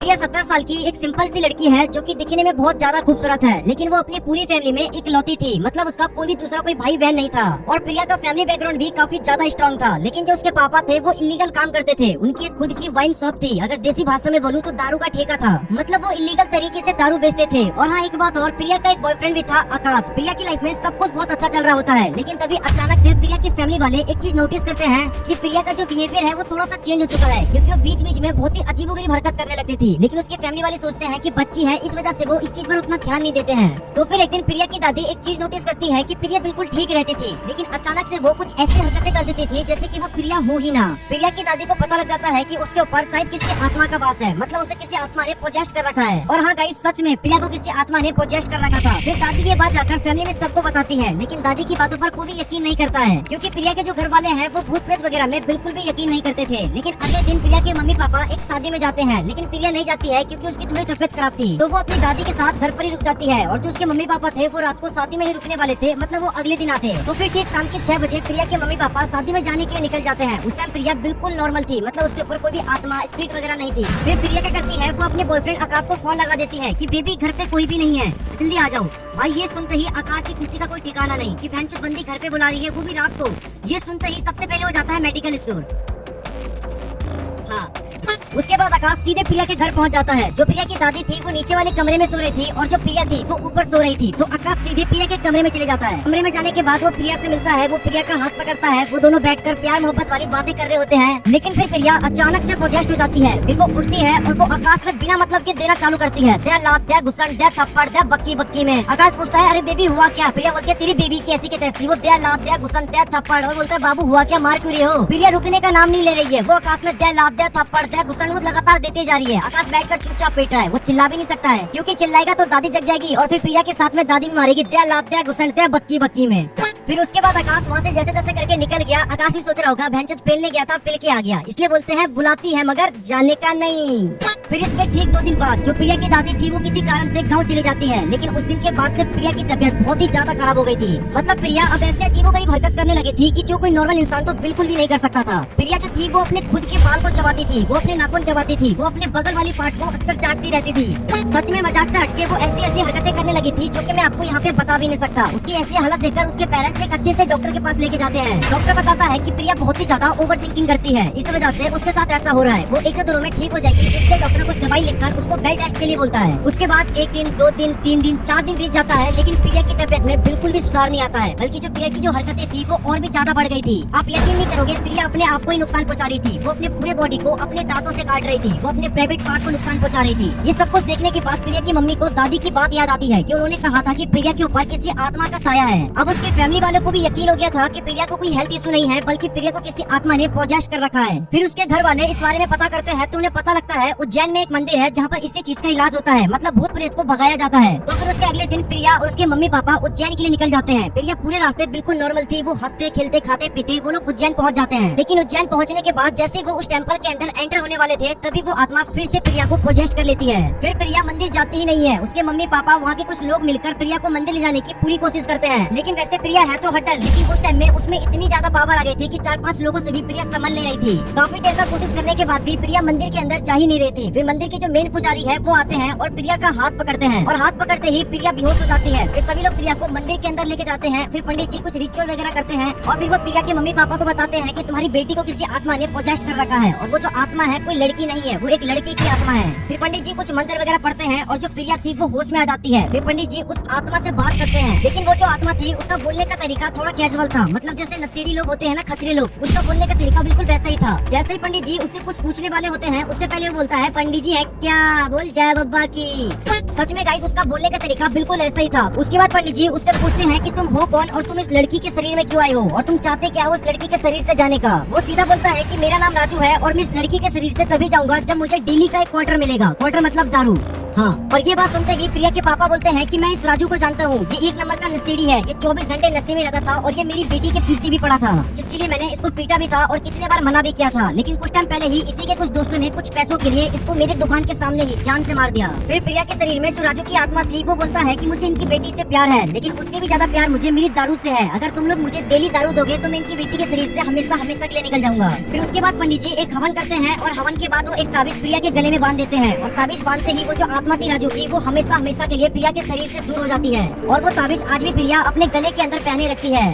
प्रिया 17 साल की एक सिंपल सी लड़की है जो कि दिखने में बहुत ज्यादा खूबसूरत है, लेकिन वो अपनी पूरी फैमिली में इकलौती थी। मतलब उसका कोई दूसरा कोई भाई बहन नहीं था और प्रिया का फैमिली बैकग्राउंड भी काफी ज्यादा स्ट्रॉन्ग था। लेकिन जो उसके पापा थे वो इलीगल काम करते थे। उनकी एक खुद की वाइन शॉप थी, अगर देसी भाषा में बोलूँ तो दारू का ठेका था। मतलब वो इलीगल तरीके से दारू बेचते थे। और हाँ, एक बात और, प्रिया का एक बॉयफ्रेंड भी था, आकाश। प्रिया की लाइफ में सब कुछ बहुत अच्छा चल रहा होता है, लेकिन तभी अचानक से प्रिया की फैमिली वाले एक चीज नोटिस करते हैं कि प्रिया का जो बिहेवियर है वो थोड़ा सा चेंज हो चुका है, क्योंकि वो बीच बीच में बहुत ही अजीबोगरीब हरकत करने लगती थी। लेकिन उसके फैमिली वाले सोचते हैं कि बच्ची है, इस वजह से वो इस चीज पर उतना ध्यान नहीं देते हैं। तो फिर एक दिन प्रिया की दादी एक चीज नोटिस करती है कि प्रिया बिल्कुल ठीक रहती थी, लेकिन अचानक से वो कुछ ऐसी हरकतें कर देती थी जैसे कि वो प्रिया हो ही ना। प्रिया की दादी को पता लग जाता है कि उसके ऊपर शायद किसी आत्मा का वास है, मतलब उसे किसी आत्मा ने पोजेस्ट कर रखा है। और हाँ गाइस, सच में प्रिया को किसी आत्मा ने पोजेस्ट कर रखा था। फिर दादी ये बात जाकर फैमिली में सबको बताती है, लेकिन दादी की बातों पर कोई यकीन नहीं करता है, क्योंकि प्रिया के जो घर वाले हैं वो भूत प्रेत वगैरह में बिल्कुल भी यकीन नहीं करते थे। लेकिन अगले दिन प्रिया के मम्मी पापा एक शादी में जाते हैं, लेकिन प्रिया नहीं जाती है क्योंकि उसकी थोड़ी तबियत खराब थी। तो वो अपनी दादी के साथ घर पर ही रुक जाती है। और जो उसके मम्मी पापा थे वो रात को शादी में ही रुकने वाले थे, मतलब वो अगले दिन आते। तो फिर ठीक शाम के 6 बजे प्रिया के मम्मी पापा शादी में जाने के लिए निकल जाते हैं। उस टाइम प्रिया बिल्कुल नॉर्मल थी, मतलब उसके ऊपर कोई भी आत्मा स्पिरिट वगैरह नहीं थी। फिर प्रिया क्या करती है, वो अपने बॉयफ्रेंड आकाश को फोन लगा देती है कि बेबी घर पे कोई भी नहीं है, जल्दी आ जाओ। भाई ये सुनते ही आकाश की खुशी का कोई ठिकाना नहीं कि बहनचोद बंदी घर पे बुला रही है, वो भी रात को। ये सुनते ही सबसे पहले हो जाता है मेडिकल स्टोर। हाँ, उसके बाद आकाश सीधे प्रिया के घर पहुंच जाता है। जो प्रिया की दादी थी वो नीचे वाले कमरे में सो रही थी और जो प्रिया थी वो ऊपर सो रही थी। तो आकाश सीधे प्रिया के कमरे में चले जाता है। कमरे में जाने के बाद वो प्रिया से मिलता है, वो प्रिया का हाथ पकड़ता है। वो दोनों बैठकर प्यार मोहब्बत वाली बातें कर रहे होते हैं। लेकिन फिर प्रिया अचानक से पोजेस्ट हो जाती है। फिर वो उठती है और वो आकाश में बिना मतलब के देना चालू करती है। दे लात, दे घुसन, दे थप्पड़, दे बक्की बक्की में। आकाश पूछता है, अरे बेबी हुआ क्या? प्रिया बोलती है, तेरी बेबी की ऐसी की तैसी। वो दे लात, दे घुसन, दे थप्पड़। और बोलता है, बाबू हुआ क्या, मार क्यों रही हो? प्रिया रुकने का नाम नहीं ले रही है। वो आकाश में दे लात, दे थप्पड़, दे घुसन वो लगातार देती जा रही है। आकाश बैठकर चुपचाप बैठ रहा है। वो चिल्ला भी नहीं सकता है, क्योंकि चिल्लाएगा तो दादी जग जाएगी और फिर प्रिया के साथ में दादी भी मारेगी। दे लात, दे घुसन, दे बक्की बक्की में। फिर उसके बाद आकाश वहाँ से जैसे तैसे करके निकल गया। आकाश भी सोच रहा होगा, भैंचोद पेलने गया था, पेल के आ गया। इसलिए बोलते हैं, बुलाती है मगर जाने का नहीं। फिर इसके ठीक 2 दिन बाद जो प्रिया की दादी थी वो किसी कारण से गाँव चली जाती है। लेकिन उस दिन के बाद से प्रिया की तबीयत बहुत ही ज्यादा खराब हो गई थी। मतलब प्रिया अब ऐसे अजीबोगरीब हरकत करने लगी थी कि जो कोई नॉर्मल इंसान तो बिल्कुल भी नहीं कर सकता था। प्रिया जो थी वो अपने खुद के बाल को चबाती थी, वो अपने नाखून चबाती थी, वो अपने बगल वाली पार्ट को अक्सर चाटती रहती थी। सच में मजाक से हटके वो ऐसी ऐसी हरकतें करने लगी थी जो कि मैं आपको यहाँ पे बता भी नहीं सकता। उसकी ऐसी हालत देखकर उसके पेरेंट्स एक अच्छे से डॉक्टर के पास लेके जाते हैं। डॉक्टर बताता है कि प्रिया बहुत ही ज्यादा ओवर थिंकिंग करती है, इस वजह से उसके साथ ऐसा हो रहा है। वो 1 से 2 में ठीक हो जाएगी, इसलिए डॉक्टर कुछ दवाई लिखकर उसको बेड रेस्ट के लिए बोलता है। उसके बाद 1 दिन, 2 दिन, 3 दिन, 4 दिन बीत जाता है, लेकिन प्रिया की तबीयत में बिल्कुल भी सुधार नहीं आता है, बल्कि जो प्रिया की जो हरकतें थी वो और भी ज्यादा बढ़ गई थी। आप यकीन नहीं करोगे, प्रिया अपने आप को ही नुकसान पहुंचा रही थी। वो अपने पूरे बॉडी को अपने दांतों से काट रही थी, वो अपने प्राइवेट पार्ट को नुकसान पहुंचा रही थी। ये सब कुछ देखने के बाद प्रिया की मम्मी को दादी की बात याद आती है कि उन्होंने कहा था कि प्रिया के ऊपर किसी आत्मा का साया है। अब उसके फैमिली वालों को भी यकीन हो गया था कि प्रिया को कोई हेल्थ इशू नहीं है, बल्कि प्रिया को किसी आत्मा ने पोजेस्ट कर रखा है। फिर उसके घर वाले इस बारे में पता करते हैं तो उन्हें पता लगता है उज्जैन में एक मंदिर है जहाँ पर इसी चीज का इलाज होता है, मतलब भूत प्रेत को भगाया जाता है। तो फिर उसके अगले दिन प्रिया और उसके मम्मी पापा उज्जैन के लिए निकल जाते हैं। प्रिया पूरे रास्ते बिल्कुल नॉर्मल थी, वो हंसते खेलते खाते पीते वो लोग उज्जैन पहुँच जाते हैं। लेकिन उज्जैन पहुँचने के बाद जैसे वो उस टेम्पल के अंदर एंटर होने वाले थे, तभी वो आत्मा फिर से प्रिया को पोजेस्ट कर लेती है। फिर प्रिया मंदिर जाती ही नहीं है। उसके मम्मी पापा वहाँ के कुछ लोग मिलकर प्रिया को मंदिर ले जाने की पूरी कोशिश करते हैं। लेकिन वैसे प्रिया है तो हटल, लेकिन उस टाइम में उसमें इतनी ज्यादा पावर आ गई थी कि 4-5 लोगों से भी प्रिया संभल नहीं रही थी। काफी देर तक कोशिश करने के बाद भी प्रिया मंदिर के अंदर जा ही नहीं रही थी। फिर मंदिर के जो मेन पुजारी है वो आते हैं और प्रिया का हाथ पकड़ते हैं, और हाथ पकड़ते ही प्रिया बेहोश हो जाती है। फिर सभी लोग प्रिया को मंदिर के अंदर लेके जाते हैं। फिर पंडित जी कुछ रिचुअल वगैरह करते हैं और फिर वो प्रिया के मम्मी पापा को बताते हैं कि तुम्हारी बेटी को किसी आत्मा ने पोजेस्ट कर रखा है, और वो जो आत्मा है कोई लड़की नहीं है, वो एक लड़की की आत्मा है। फिर पंडित जी कुछ मंत्र वगैरह पढ़ते हैं और जो प्रिया थी वो होश में आ जाती है। फिर पंडित जी उस आत्मा से बात करते हैं, लेकिन वो जो आत्मा थी उसका बोलने का तरीका थोड़ा कैजुअल था, मतलब जैसे नशेड़ी लोग होते हैं ना, खचरे लोग, उसका बोलने का तरीका बिल्कुल वैसा ही था। जैसे ही पंडित जी उससे कुछ पूछने वाले होते हैं, उससे पहले वो बोलता है, पंडित जी है क्या, बोल जय बब्बा की। सच में गाइस उसका बोलने का तरीका बिल्कुल ऐसा ही था। उसके बाद पंडित जी उससे पूछते हैं कि तुम हो कौन और तुम इस लड़की के शरीर में क्यों आए हो और तुम चाहते क्या हो उस लड़की के शरीर से जाने का। वो सीधा बोलता है कि मेरा नाम राजू है और मैं इस लड़की के शरीर से तभी जाऊंगा जब मुझे डेली का एक क्वार्टर मिलेगा। क्वार्टर मतलब दारू। हाँ, और ये बात सुनते ही प्रिया के पापा बोलते हैं कि मैं इस राजू को जानता हूँ, ये 1 नंबर का नशेड़ी है, ये 24 घंटे नशे में रहता था और ये मेरी बेटी के पीछे भी पड़ा था, जिसके लिए मैंने इसको पीटा भी था और कितने बार मना भी किया था। लेकिन कुछ टाइम पहले ही इसी के कुछ दोस्तों ने कुछ पैसों के लिए इसको मेरे दुकान के सामने ही जान से मार दिया। फिर प्रिया के शरीर में जो राजू की आत्मा थी वो बोलता है कि मुझे इनकी बेटी से प्यार है, लेकिन उससे भी ज्यादा प्यार मुझे मेरी दारू से है। अगर तुम लोग मुझे डेली दारू दोगे तो मैं इनकी बेटी के शरीर से हमेशा हमेशा के लिए निकल जाऊंगा। फिर उसके बाद पंडित जी एक हवन करते हैं और हवन के बाद वो एक ताबीज प्रिया के गले में बांध देते हैं और ताबीज बांधते ही वो जो आत्मा थी राजू की वो हमेशा हमेशा के लिए प्रिया के शरीर से दूर हो जाती है और वो ताबीज आज भी प्रिया अपने गले के अंदर पहने रखती है।